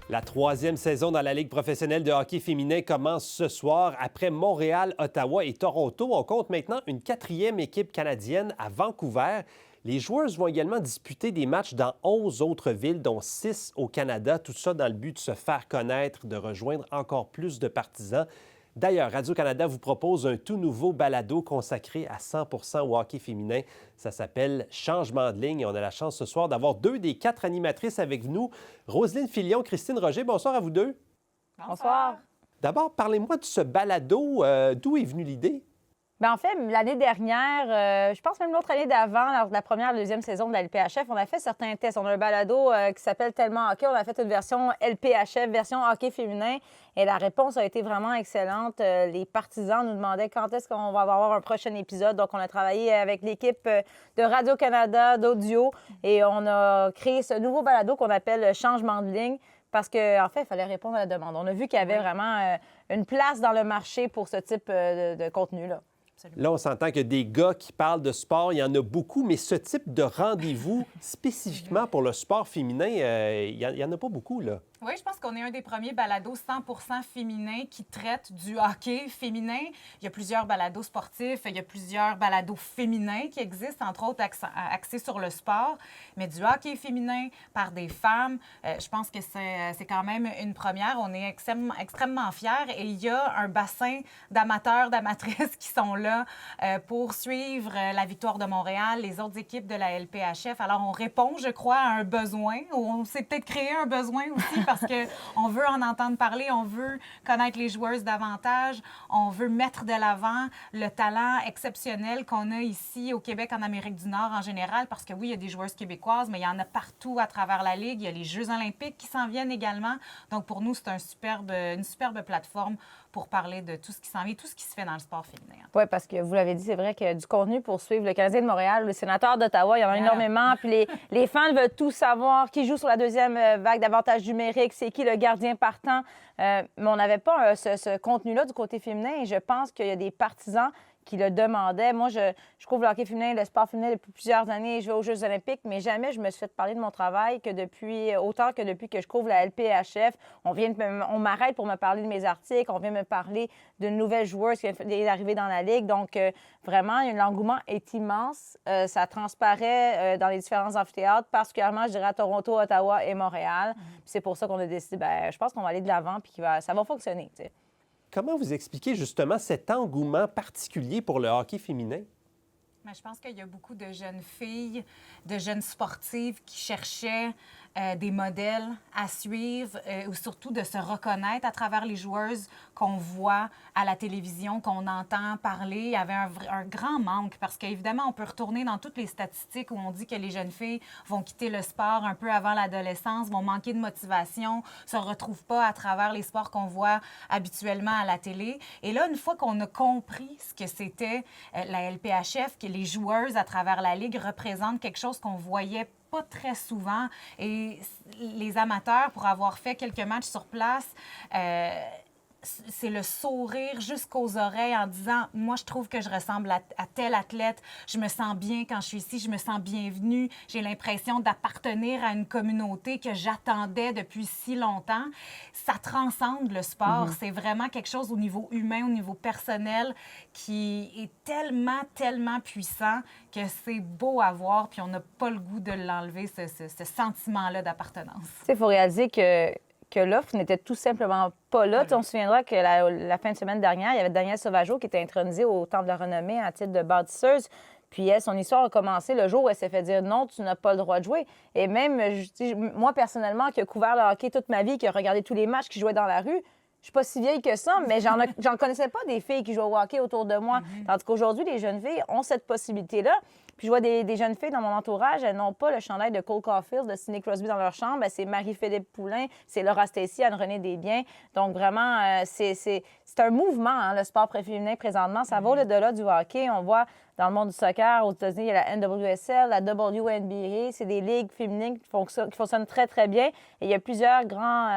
La troisième saison dans la Ligue professionnelle de hockey féminin commence ce soir. Après Montréal, Ottawa et Toronto, on compte maintenant une quatrième équipe canadienne à Vancouver. Les joueuses vont également disputer des matchs dans 11 autres villes, dont 6 au Canada. Tout ça dans le but de se faire connaître, de rejoindre encore plus de partisans. D'ailleurs, Radio-Canada vous propose un tout nouveau balado consacré à 100% au hockey féminin. Ça s'appelle Changement de ligne et on a la chance ce soir d'avoir deux des 4 animatrices avec nous. Roselyne Filion, Christine Roger, bonsoir à vous deux. Bonsoir. D'abord, parlez-moi de ce balado. D'où est venue l'idée? Bien, en fait, l'année dernière, je pense même l'autre année d'avant, lors de la première et deuxième saison de la LPHF, on a fait certains tests. On a un balado qui s'appelle Tellement hockey. On a fait une version LPHF, version hockey féminin. Et la réponse a été vraiment excellente. Les partisans nous demandaient quand est-ce qu'on va avoir un prochain épisode. Donc, on a travaillé avec l'équipe de Radio-Canada, d'Audio, et on a créé ce nouveau balado qu'on appelle Changement de ligne. Parce qu'en fait, il fallait répondre à la demande. On a vu qu'il y avait vraiment une place dans le marché pour ce type de contenu-là. Absolument. Là, on s'entend que des gars qui parlent de sport, il y en a beaucoup, mais ce type de rendez-vous, spécifiquement pour le sport féminin, il y en a pas beaucoup, là. Oui, je pense qu'on est un des premiers balados 100% féminins qui traitent du hockey féminin. Il y a plusieurs balados sportifs, il y a plusieurs balados féminins qui existent, entre autres axés sur le sport. Mais du hockey féminin par des femmes, je pense que c'est quand même une première. On est extrêmement fiers et il y a un bassin d'amateurs, d'amatrices qui sont là pour suivre la victoire de Montréal, les autres équipes de la LPHF. Alors, on répond, je crois, à un besoin. On s'est peut-être créé un besoin aussi parce qu'on veut en entendre parler, on veut connaître les joueuses davantage, on veut mettre de l'avant le talent exceptionnel qu'on a ici au Québec, en Amérique du Nord en général, parce que oui, il y a des joueuses québécoises, mais il y en a partout à travers la Ligue. Il y a les Jeux olympiques qui s'en viennent également. Donc, pour nous, c'est une superbe plateforme pour parler de tout ce qui s'en vient, tout ce qui se fait dans le sport féminin. Oui, parce que vous l'avez dit, c'est vrai qu'il y a du contenu pour suivre le Canadien de Montréal, le sénateur d'Ottawa, il y en a énormément. Puis les fans veulent tout savoir, qui joue sur la deuxième vague d'avantages numériques, c'est qui le gardien partant. Mais on n'avait pas ce contenu-là du côté féminin et je pense qu'il y a des partisans qui le demandaient. Moi, je couvre le hockey féminin, le sport féminin depuis plusieurs années. Je vais aux Jeux olympiques, mais jamais je me suis fait parler de mon travail autant que depuis que je couvre la LPHF. On m'arrête pour me parler de mes articles, on vient me parler d'une nouvelle joueuse qui vient d'arriver dans la Ligue. Donc, vraiment, l'engouement est immense. Ça transparaît dans les différents amphithéâtres, particulièrement, je dirais, à Toronto, Ottawa et Montréal. Puis c'est pour ça qu'on a décidé, je pense qu'on va aller de l'avant puis ça va fonctionner, tu sais. Comment vous expliquez justement cet engouement particulier pour le hockey féminin? Mais je pense qu'il y a beaucoup de jeunes filles, de jeunes sportives qui cherchaient des modèles à suivre ou surtout de se reconnaître à travers les joueuses qu'on voit à la télévision, qu'on entend parler. Il y avait un grand manque parce qu'évidemment, on peut retourner dans toutes les statistiques où on dit que les jeunes filles vont quitter le sport un peu avant l'adolescence, vont manquer de motivation, se retrouvent pas à travers les sports qu'on voit habituellement à la télé. Et là, une fois qu'on a compris ce que c'était la LPHF, que les joueuses à travers la Ligue représentent quelque chose qu'on voyait pas très souvent. Et les amateurs, pour avoir fait quelques matchs sur place, c'est le sourire jusqu'aux oreilles en disant « Moi, je trouve que je ressemble à tel athlète. Je me sens bien quand je suis ici. Je me sens bienvenue. J'ai l'impression d'appartenir à une communauté que j'attendais depuis si longtemps. » Ça transcende le sport. C'est vraiment quelque chose au niveau humain, au niveau personnel, qui est tellement, tellement puissant que c'est beau à voir, puis on n'a pas le goût de l'enlever, ce sentiment-là d'appartenance. Tu sais, il faut réaliser que l'offre n'était tout simplement pas là. On se souviendra que la fin de semaine dernière, il y avait Danielle Sauvageau qui était intronisée au Temple de la Renommée à titre de bâtisseuse. Puis elle, son histoire a commencé le jour où elle s'est fait dire « Non, tu n'as pas le droit de jouer ». Et même, moi, personnellement, qui ai couvert le hockey toute ma vie, qui a regardé tous les matchs, qui jouaient dans la rue, je suis pas si vieille que ça, mais j'en connaissais pas des filles qui jouent au hockey autour de moi. Tandis qu'aujourd'hui, les jeunes filles ont cette possibilité-là. Puis je vois des jeunes filles dans mon entourage, elles n'ont pas le chandail de Cole Caulfield, de Sidney Crosby dans leur chambre. C'est Marie-Philippe Poulin, c'est Laura Stacey, Anne-Renée Desbiens. Donc vraiment, c'est un mouvement, le sport féminin présentement. Ça va au-delà du hockey. On voit dans le monde du soccer, aux États-Unis, il y a la NWSL, la WNBA. C'est des ligues féminines qui fonctionnent très, très bien. Et il y a plusieurs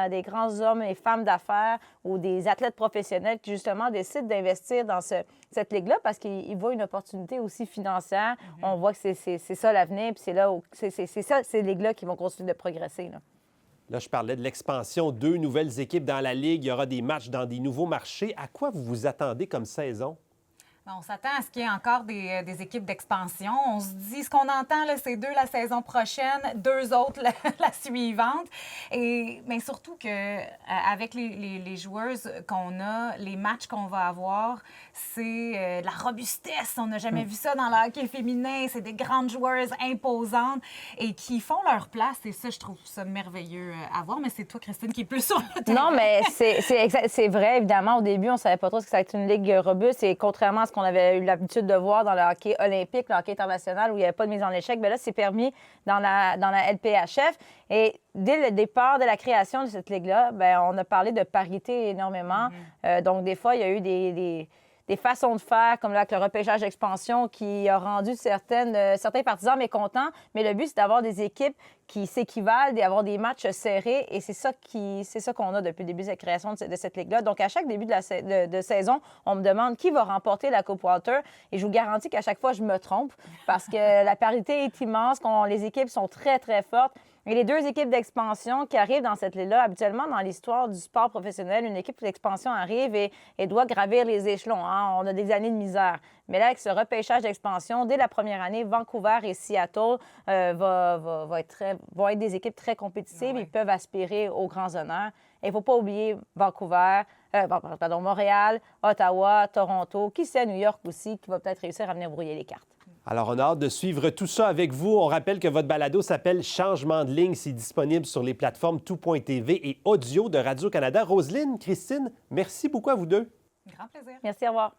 des grands hommes et femmes d'affaires ou des athlètes professionnels qui, justement, décident d'investir dans cette ligue-là parce qu'ils voient une opportunité aussi financière. On voit que c'est ça l'avenir, puis c'est là où c'est ces ligues-là qui vont continuer de progresser, là. Là, je parlais de l'expansion, 2 nouvelles équipes dans la Ligue, il y aura des matchs dans des nouveaux marchés. À quoi vous vous attendez comme saison? On s'attend à ce qu'il y ait encore des équipes d'expansion. On se dit, ce qu'on entend, là, c'est 2 la saison prochaine, 2 autres la suivante. Mais surtout qu'avec les joueuses qu'on a, les matchs qu'on va avoir, c'est de la robustesse. On n'a jamais vu ça dans le hockey féminin. C'est des grandes joueuses imposantes et qui font leur place. Et ça, je trouve ça merveilleux à voir. Mais c'est toi, Christine, qui est plus sur le terrain. Non, mais c'est vrai, évidemment. Au début, on ne savait pas trop ce que ça allait être une ligue robuste. Et contrairement à ce qu'on avait eu l'habitude de voir dans le hockey olympique, le hockey international, où il n'y avait pas de mise en échec, bien là, c'est permis dans la LPHF. Et dès le départ, dès la création de cette ligue-là, bien, on a parlé de parité énormément. Donc, des fois, il y a eu des façons de faire, comme là, avec le repêchage d'expansion, qui a rendu certains partisans mécontents. Mais le but, c'est d'avoir des équipes qui s'équivalent, d'avoir des matchs serrés. Et c'est ça qu'on a depuis le début de la création de cette ligue-là. Donc, à chaque début de saison, on me demande qui va remporter la Coupe Walter. Et je vous garantis qu'à chaque fois, je me trompe parce que la parité est immense, les équipes sont très, très fortes. Et les 2 équipes d'expansion qui arrivent dans cette ligue-là, habituellement, dans l'histoire du sport professionnel, une équipe d'expansion arrive et doit gravir les échelons. Hein? On a des années de misère. Mais là, avec ce repêchage d'expansion, dès la première année, Vancouver et Seattle vont être des équipes très compétitives. Ils peuvent aspirer aux grands honneurs. Et il ne faut pas oublier Montréal, Ottawa, Toronto, qui sait, New York aussi, qui va peut-être réussir à venir brouiller les cartes. Alors, on a hâte de suivre tout ça avec vous. On rappelle que votre balado s'appelle Changement de ligne. C'est disponible sur les plateformes tout.tv et audio de Radio-Canada. Roselyne, Christine, merci beaucoup à vous deux. Grand plaisir. Merci, au revoir.